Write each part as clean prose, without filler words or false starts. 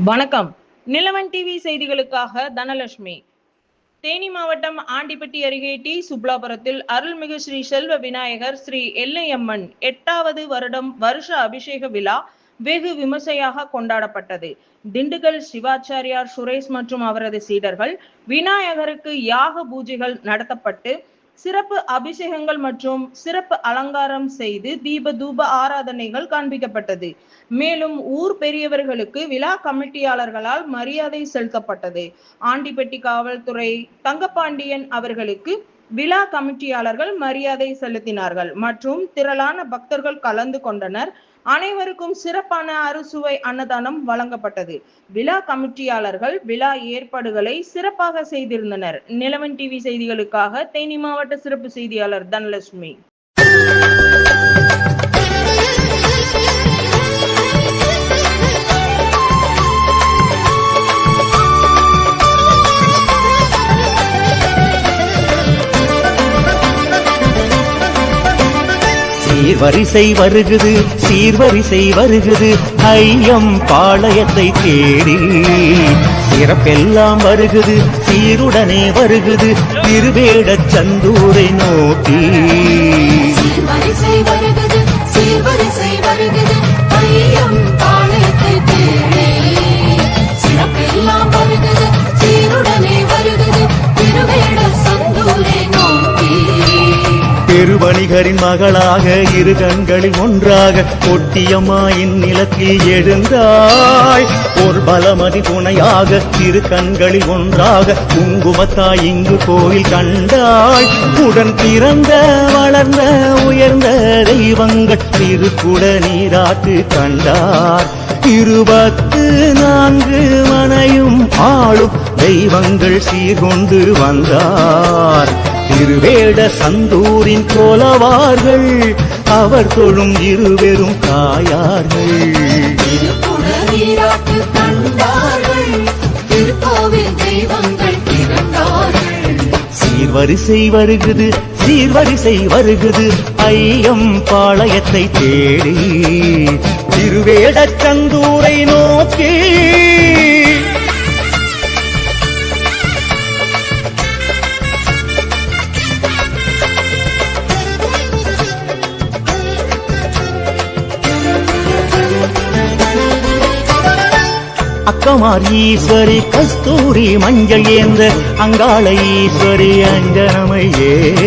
வணக்கம். நிலவன் டிவி செய்திகளுக்காக தனலட்சுமி. தேனி மாவட்டம் ஆண்டிப்பட்டி அருகே டி சுப்லாபுரத்தில் அருள்மிகு ஸ்ரீ செல்வ விநாயகர் ஸ்ரீ எல்லையம்மன் 8வது வருடம் வருஷ அபிஷேக விழா வெகு விமர்சையாக கொண்டாடப்பட்டது. திண்டுக்கல் சிவாச்சாரியார் சுரேஷ் மற்றும் அவரது சீடர்கள் விநாயகருக்கு யாக பூஜைகள் நடத்தப்பட்டு சிறப்பு அபிஷேகங்கள் மற்றும் சிறப்பு அலங்காரம் செய்து தீப தூப ஆராதனைகள் காண்பிக்கப்பட்டது. மேலும் ஊர் பெரியவர்களுக்கு விழா கமிட்டியாளர்களால் மரியாதை செலுத்தப்பட்டது. ஆண்டிப்பட்டி காவல்துறை தங்கப்பாண்டியன் அவர்களுக்கு விழா கமிட்டியாளர்கள் மரியாதை செலுத்தினார்கள் மற்றும் திரளான பக்தர்கள் கலந்து கொண்டனர். அனைவருக்கும் சிறப்பான அறுசுவை அன்னதானம் வழங்கப்பட்டது. விழா கமிட்டியாளர்கள் விழா ஏற்பாடுகளை சிறப்பாக செய்திருந்தனர். நிலவன் டிவி செய்திகளுக்காக தேனி மாவட்ட சிறப்பு செய்தியாளர் தனலட்சுமி. சீர்வரிசை வருகுது சீர்வரிசை வருகுது ஐயம் பாளையத்தை தேடி சிறப்பெல்லாம் வருகுது சீருடனே வருகுது திருவேட சந்தூரை நோக்கி. சீர்வரிசை வருகுது சீர்வரிசை வருகுது ஐயம் பாளையத்தை தேடி சிறப்பெல்லாம் வருகுது சீருடனே வருகுது திருவேட சந்தூரை நோக்கி. பெருவணிகரின் மகளாக இரு கண்களில் ஒன்றாக கொட்டியம்மாயின் நிலத்தில் எழுந்தாய். ஒரு பலமதி துணையாக இரு கண்களில் ஒன்றாக குங்குமத்தாய் இங்கு கோயில் கண்டாய். உடன் பிறந்த வளர்ந்த உயர்ந்த தெய்வங்கள் திருக்குட நீராட்டு கண்டார். 24 மனையும் ஆளும் தெய்வங்கள் சீர்கொண்டு வந்தார். திருவேட சந்தூரின் கோலவார்கள் அவர் தொழும் இருவரும் தாயார்கள். சீர்வரிசை வருகுது சீர்வரிசை வருகுது ஐயம் பாளையத்தை தேடி திருவேட சந்தூரை நோக்கி. அக்கமார் ஈஸ்வரி கஸ்தூரி மஞ்சள் ஏந்த அங்காள ஈஸ்வரி அஞ்சனமை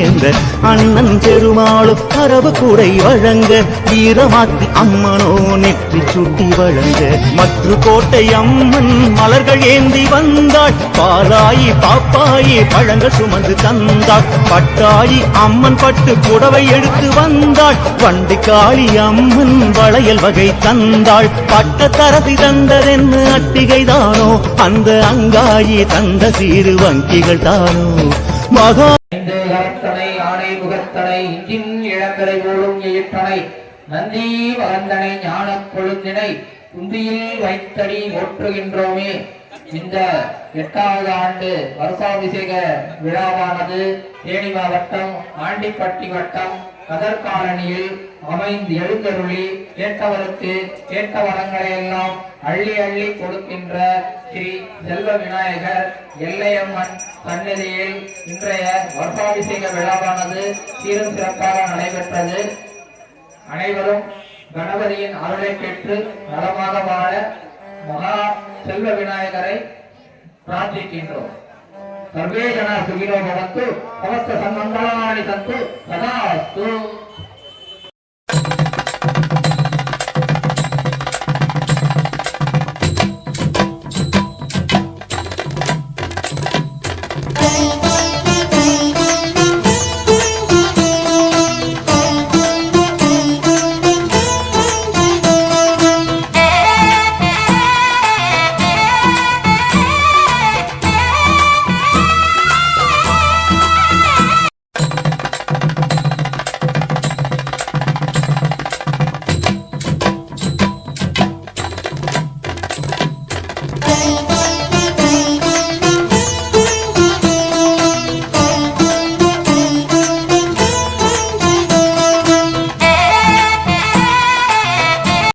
ஏந்த அண்ணன் பெருமாளும் அரபு கூடை வழங்க வீரமாத்தி அம்மனோ நெற்றி சுட்டி வழங்க மற்ற கோட்டை அம்மன் மலர்கள் ஏந்தி வந்தாள். பாலாயி பாப்பாயி பழங்கள் சுமந்து தந்தாள். பட்டாயி அம்மன் பட்டு புடவை எடுத்து வந்தாள். வண்டி காளி அம்மன் வளையல் வகை தந்தாள். பட்ட தரசி தந்ததென்னு அட்டிகைதானோ அந்த அங்காயி தந்த சீரு வங்கிகள் தானோ. மகா ஆணை முகத்தனை இன்றின் இளங்கரை ஓடும் எயிற்றனை நந்தி வளர்ந்தனை ஞான கொழுந்தினை குந்தியில் வைத்தடி ஓற்றுகின்றோமே. இந்த 8வது ஆண்டு வருஷாபிஷேக விழாவானது தேனி மாவட்டம் ஆண்டிப்பட்டி வட்டம் கதர்காலனியில் அமைந்து எழுந்தருளி கேட்டவருக்கு கேட்ட வரங்களை எல்லாம் அள்ளி அள்ளி கொடுக்கின்ற ஸ்ரீ செல்வ விநாயகர் எல்லையம்மன் சன்னதியில் இன்றைய வருஷாபிஷேக விழாவானது சீரும் சிறப்பாக நடைபெற்றது. அனைவரும் கணபதியின் அருளை பெற்று நலமாக வாழ மகா செல்வ விநாயகரை பிரார்த்திக்கின்றோம். சர்வே ஜனா சுகினோ பவந்து சமஸ்த சன்மங்களானி சந்து சதாஸ்து.